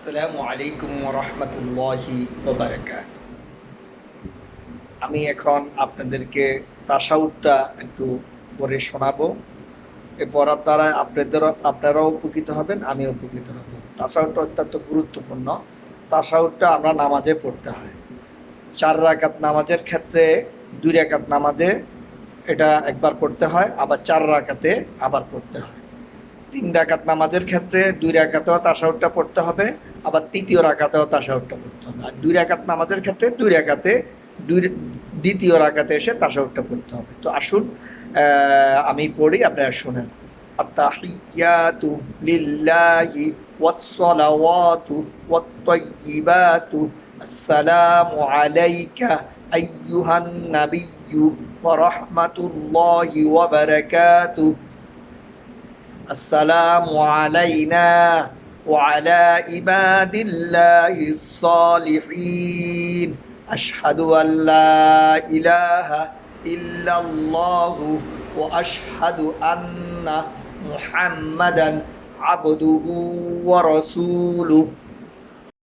আসসালামু আলাইকুম ওয়া রাহমাতুল্লাহি ওয়া বারাকাতুহু। আমি এখন আপনাদেরকে তাশাহুদটা একটু পড়ে শোনাবো। এ পড়ার দ্বারা আপনারাও উপকৃত হবেন, আমিও উপকৃত হব। তাশাহুদটা অত্যন্ত গুরুত্বপূর্ণ। তাশাহুদটা আমরা নামাজে পড়তে হয়। ৪ রাকাত নামাজের ক্ষেত্রে ২ রাকাত নামাজে এটা একবার পড়তে হয়, আবার ৪ রাকাতে আবার পড়তে হয়। ৩ রাকাত নামাজের ক্ষেত্রে ২ রাকাতেও তাশাহুদটা পড়তে হবে, আবার ৩য় রাকাতেও তাশাহুদটা পড়তে হবে। আর ২ রাকাত নামাজের ক্ষেত্রে ২ রাকাতে ২ দ্বিতীয় রাকাতে এসে তাশাহুদটা পড়তে হবে। তো আসুন আমি পড়ি, আপনারা শুনেন। আত-তাহিয়াতু লিল্লাহি ওয়াস-সালাওয়াতু ওয়াত-তাইয়্যিবাতু আসসালামু আলাইকা আইয়ুহান নাবিয়্যু ওয়া রাহমাতুল্লাহি ওয়া বারাকাতুহু। السلام علينا وعلى عباد الله الصالحين أشهد أن لا إله إلا الله وأشهد أن محمدا عبده ورسوله